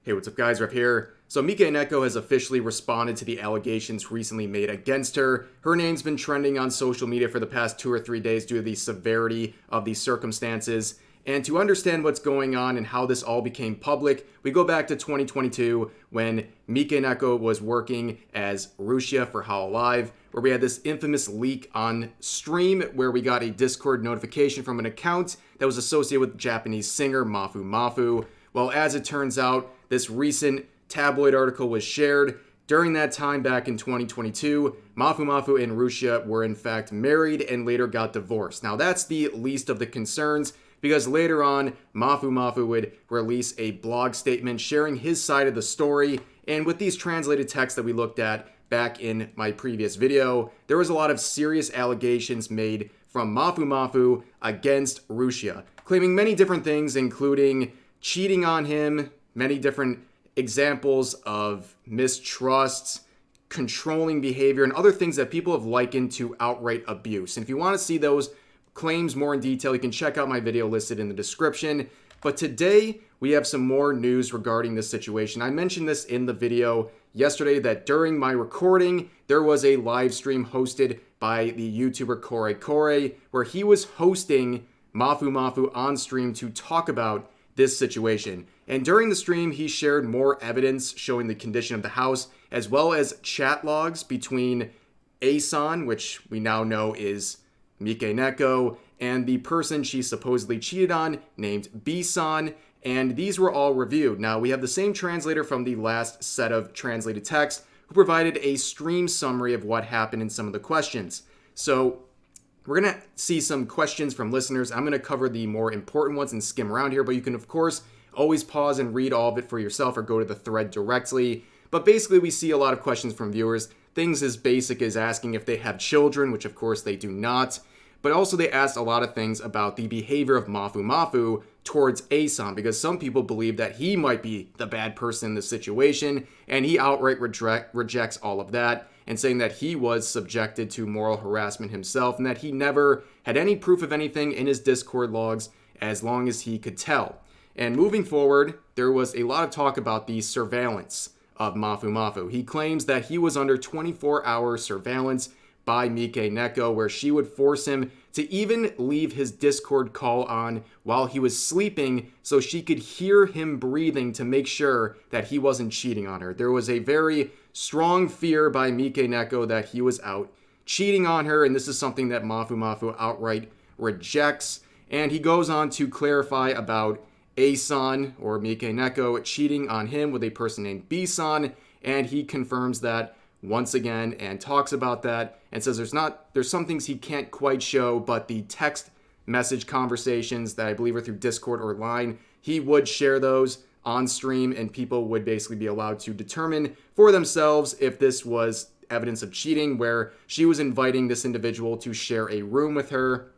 Hey, what's up guys, Rep here. So Mikeneko has officially responded to the allegations recently made against her. Her name's been trending on social media for the past 2 or 3 days due to the severity of these circumstances. And to understand what's going on and how this all became public, we go back to 2022 when Mikeneko was working as Rushia for Hololive, where we had this infamous leak on stream where we got a Discord notification from an account that was associated with Japanese singer Mafumafu. Well, as it turns out, this recent tabloid article was shared. During that time back in 2022, Mafumafu and Rushia were in fact married and later got divorced. Now that's the least of the concerns because later on, Mafumafu would release a blog statement sharing his side of the story. And with these translated texts that we looked at back in my previous video, there was a lot of serious allegations made from Mafumafu against Rushia, claiming many different things, including cheating on him, many different examples of mistrust, controlling behavior, and other things that people have likened to outright abuse. And if you want to see those claims more in detail, you can check out my video listed in the description. But today, we have some more news regarding this situation. I mentioned this in the video yesterday that during my recording, there was a live stream hosted by the YouTuber Kore, where he was hosting Mafumafu on stream to talk about this situation. And during the stream, he shared more evidence showing the condition of the house, as well as chat logs between A-san, which we now know is Mikeneko, and the person she supposedly cheated on, named B-san, and these were all reviewed. Now, we have the same translator from the last set of translated text, who provided a stream summary of what happened in some of the questions. So, we're going to see some questions from listeners. I'm going to cover the more important ones and skim around here, but you can, of course, always pause and read all of it for yourself or go to the thread directly. But basically, we see a lot of questions from viewers. Things as basic as asking if they have children, which of course they do not. But also they asked a lot of things about the behavior of Mafumafu towards A-san, because some people believe that he might be the bad person in this situation, and he outright rejects all of that, and saying that he was subjected to moral harassment himself, and that he never had any proof of anything in his Discord logs as long as he could tell. And moving forward, there was a lot of talk about the surveillance of Mafumafu. He claims that he was under 24-hour surveillance by Mikeneko, where she would force him to even leave his Discord call on while he was sleeping so she could hear him breathing to make sure that he wasn't cheating on her. There was a very strong fear by Mikeneko that he was out cheating on her, and this is something that Mafumafu outright rejects. And he goes on to clarify about A-san, or Mikeneko, cheating on him with a person named B-san, and he confirms that once again and talks about that and says there's some things he can't quite show, but the text message conversations that I believe are through Discord or Line, he would share those on stream and people would basically be allowed to determine for themselves if this was evidence of cheating, where she was inviting this individual to share a room with her.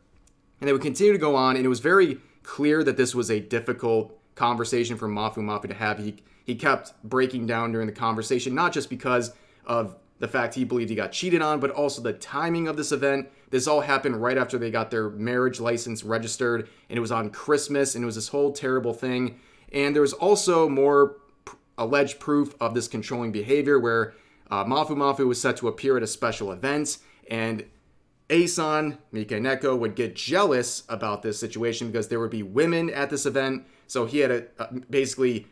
And they would continue to go on, and it was very clear that this was a difficult conversation for Mafumafu to have. He kept breaking down during the conversation, not just because of the fact he believed he got cheated on, but also the timing of this event. This all happened right after they got their marriage license registered, and it was on Christmas, and it was this whole terrible thing. And there was also more alleged proof of this controlling behavior, where Mafumafu was set to appear at a special event, and A-san, Mikeneko, would get jealous about this situation because there would be women at this event, so he had to basically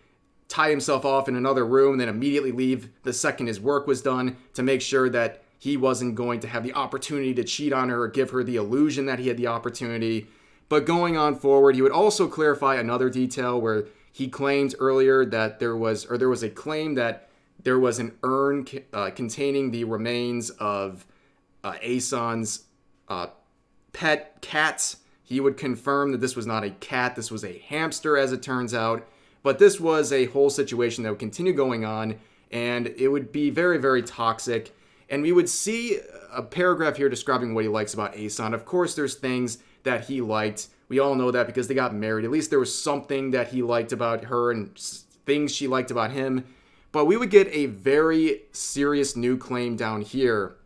tie himself off in another room and then immediately leave the second his work was done to make sure that he wasn't going to have the opportunity to cheat on her or give her the illusion that he had the opportunity. But going on forward, he would also clarify another detail where he claimed earlier that there was a claim that there was an urn containing the remains of A-san's pet cats. He would confirm that this was not a cat, this was a hamster as it turns out. But this was a whole situation that would continue going on, and it would be very, very toxic. And we would see a paragraph here describing what he likes about A-san. Of course, there's things that he liked. We all know that because they got married. At least there was something that he liked about her and things she liked about him. But we would get a very serious new claim down here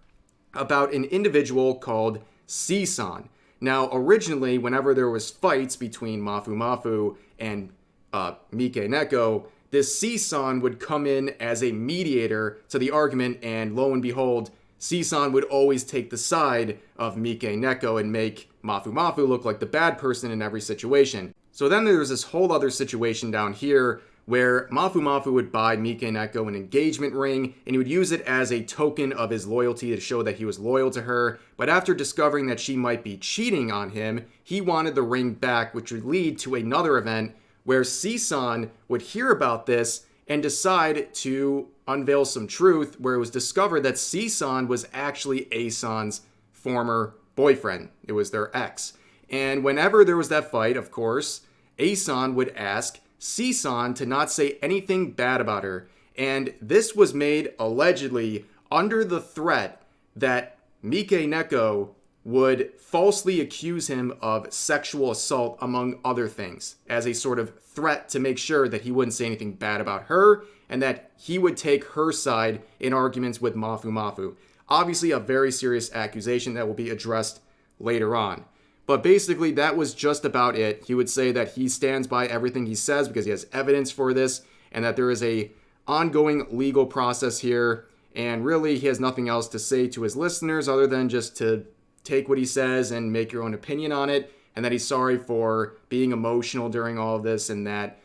about an individual called C-san. Now, originally, whenever there was fights between Mafumafu and Mikeneko, this C-san would come in as a mediator to the argument, and lo and behold, C-san would always take the side of Mikeneko and make Mafumafu look like the bad person in every situation. So then there's this whole other situation down here where Mafumafu would buy Mikeneko an engagement ring, and he would use it as a token of his loyalty to show that he was loyal to her. But after discovering that she might be cheating on him, he wanted the ring back, which would lead to another event where C-san would hear about this and decide to unveil some truth, where it was discovered that C-san was actually A-san's former boyfriend. It was their ex. And whenever there was that fight, of course, A-san would ask C-san to not say anything bad about her. And this was made allegedly under the threat that Mikeneko would falsely accuse him of sexual assault, among other things, as a sort of threat to make sure that he wouldn't say anything bad about her and that he would take her side in arguments with Mafumafu. Obviously, a very serious accusation that will be addressed later on. But basically, that was just about it. He would say that he stands by everything he says because he has evidence for this, and that there is a ongoing legal process here, and really he has nothing else to say to his listeners other than just to take what he says and make your own opinion on it, and that he's sorry for being emotional during all of this, and that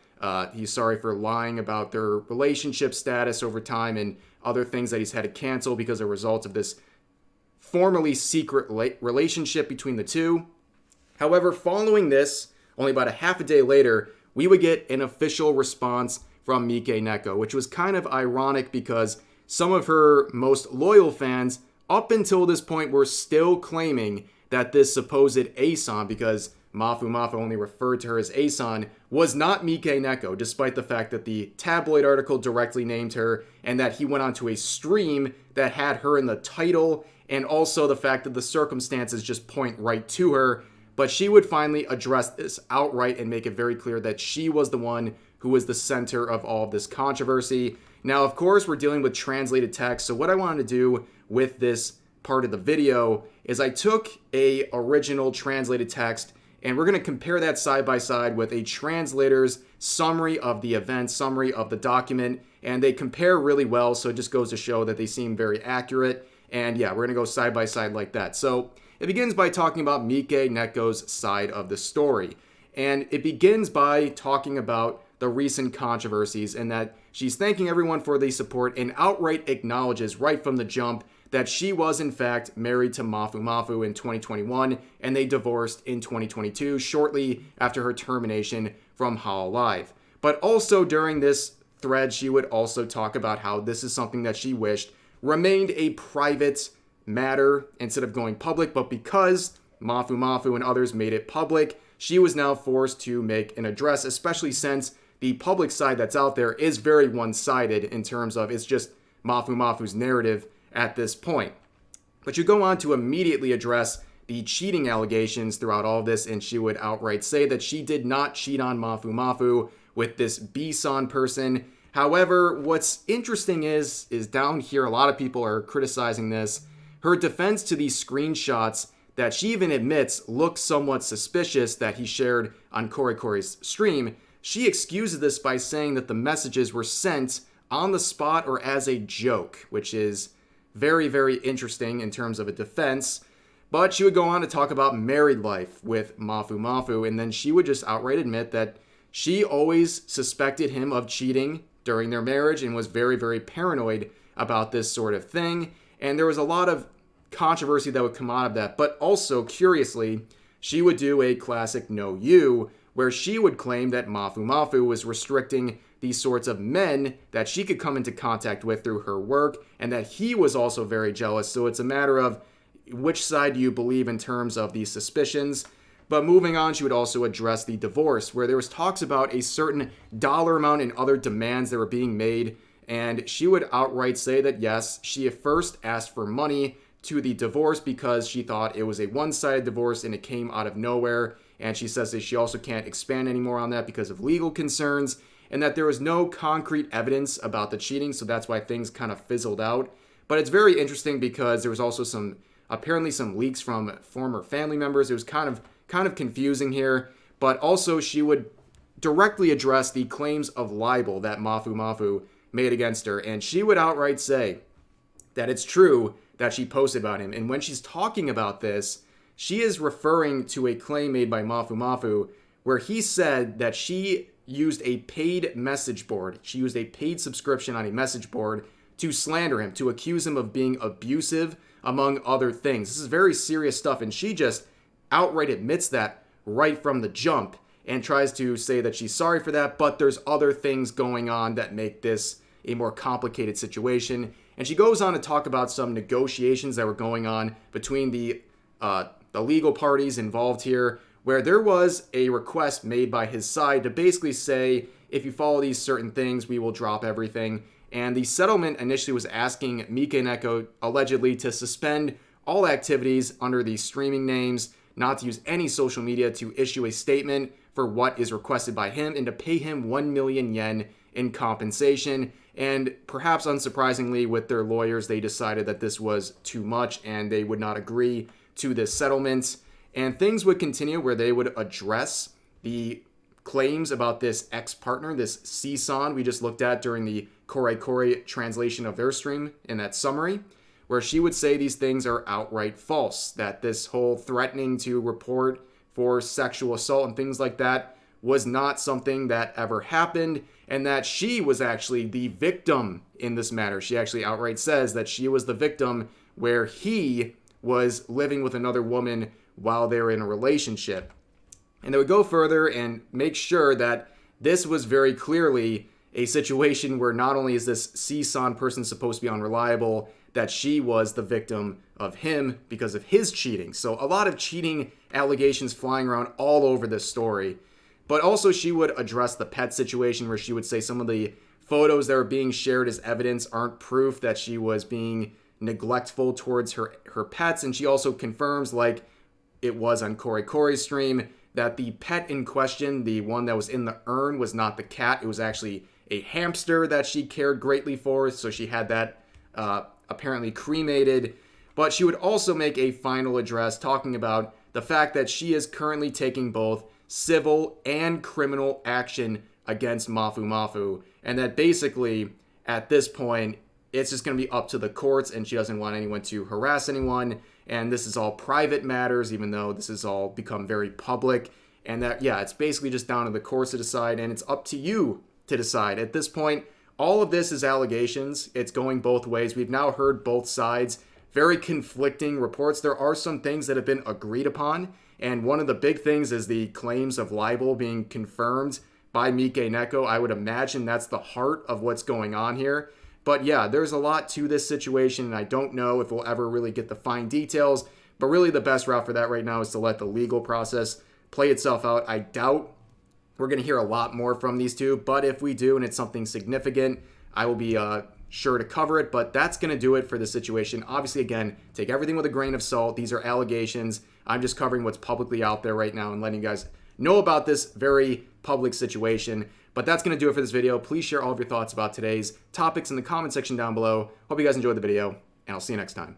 he's sorry for lying about their relationship status over time and other things that he's had to cancel because of results of this formerly secret relationship between the two. However, following this, only about a half a day later, we would get an official response from Mikeneko, which was kind of ironic because some of her most loyal fans up until this point were still claiming that this supposed A-san, because Mafumafu only referred to her as A-san, was not Mikeneko, despite the fact that the tabloid article directly named her and that he went onto a stream that had her in the title, and also the fact that the circumstances just point right to her. But she would finally address this outright and make it very clear that she was the one who was the center of all of this controversy. Now, of course, we're dealing with translated text, so what I wanted to do with this part of the video is I took a original translated text and we're going to compare that side by side with a translator's summary of the event, summary of the document, and they compare really well, so it just goes to show that they seem very accurate. And yeah, we're going to go side by side like that. So it begins by talking about Mikeneko's side of the story. And it begins by talking about the recent controversies and that she's thanking everyone for the support and outright acknowledges right from the jump that she was in fact married to Mafumafu in 2021 and they divorced in 2022 shortly after her termination from Hololive. But also during this thread, she would also talk about how this is something that she wished remained a private matter instead of going public, but because Mafumafu and others made it public, she was now forced to make an address, especially since the public side that's out there is very one-sided in terms of it's just Mafumafu's narrative at this point. But you go on to immediately address the cheating allegations throughout all of this, and she would outright say that she did not cheat on Mafumafu with this B-san person. However, what's interesting is down here, a lot of people are criticizing this. Her defense to these screenshots that she even admits look somewhat suspicious that he shared on Korikori's stream, she excuses this by saying that the messages were sent on the spot or as a joke, which is very, very interesting in terms of a defense. But she would go on to talk about married life with Mafumafu, and then she would just outright admit that she always suspected him of cheating during their marriage and was very, very paranoid about this sort of thing. And there was a lot of controversy that would come out of that. But also, curiously, she would do a classic no you, where she would claim that Mafumafu was restricting these sorts of men that she could come into contact with through her work, and that he was also very jealous. So it's a matter of which side do you believe in terms of these suspicions. But moving on, she would also address the divorce, where there was talks about a certain dollar amount and other demands that were being made. And she would outright say that yes, she at first asked for money to the divorce because she thought it was a one-sided divorce and it came out of nowhere. And she says that she also can't expand anymore on that because of legal concerns, and that there was no concrete evidence about the cheating, so that's why things kind of fizzled out. But it's very interesting because there was also apparently some leaks from former family members. It was kind of confusing here. But also she would directly address the claims of libel that Mafumafu made against her, and she would outright say that it's true that she posted about him. And when she's talking about this, she is referring to a claim made by Mafumafu where he said that she used a paid message board. She used a paid subscription on a message board to slander him, to accuse him of being abusive, among other things. This is very serious stuff, and she just outright admits that right from the jump and tries to say that she's sorry for that, but there's other things going on that make this a more complicated situation. And she goes on to talk about some negotiations that were going on between the legal parties involved here, where there was a request made by his side to basically say, if you follow these certain things, we will drop everything. And the settlement initially was asking Mikeneko allegedly to suspend all activities under these streaming names, not to use any social media, to issue a statement for what is requested by him, and to pay him 1 million yen in compensation. And perhaps unsurprisingly, with their lawyers, they decided that this was too much and they would not agree to this settlement. And things would continue where they would address the claims about this ex-partner, this C-san we just looked at during the Kore translation of their stream in that summary, where she would say these things are outright false, that this whole threatening to report for sexual assault and things like that was not something that ever happened, and that she was actually the victim in this matter. She actually outright says that she was the victim where he was living with another woman while they were in a relationship. And they would go further and make sure that this was very clearly a situation where not only is this C-san person supposed to be unreliable, that she was the victim of him because of his cheating. So a lot of cheating allegations flying around all over this story. But also she would address the pet situation, where she would say some of the photos that were being shared as evidence aren't proof that she was being neglectful towards her pets. And she also confirms, like it was on Kore's stream, that the pet in question, the one that was in the urn, was not the cat. It was actually a hamster that she cared greatly for. So she had that apparently cremated. But she would also make a final address talking about the fact that she is currently taking both civil and criminal action against Mafumafu, and that basically at this point it's just going to be up to the courts, and she doesn't want anyone to harass anyone, and this is all private matters, even though this has all become very public, and that, yeah, it's basically just down to the courts to decide, and it's up to you to decide. At this point, all of this is allegations. It's going both ways. We've now heard both sides, very conflicting reports. There are some things that have been agreed upon, and one of the big things is the claims of libel being confirmed by Mikeneko. I would imagine that's the heart of what's going on here. But yeah, there's a lot to this situation, and I don't know if we'll ever really get the fine details. But really the best route for that right now is to let the legal process play itself out. I doubt we're going to hear a lot more from these two, but if we do and it's something significant, I will be sure to cover it. But that's going to do it for the situation. Obviously, again, take everything with a grain of salt. These are allegations. I'm just covering what's publicly out there right now and letting you guys know about this very public situation. But that's going to do it for this video. Please share all of your thoughts about today's topics in the comment section down below. Hope you guys enjoyed the video, and I'll see you next time.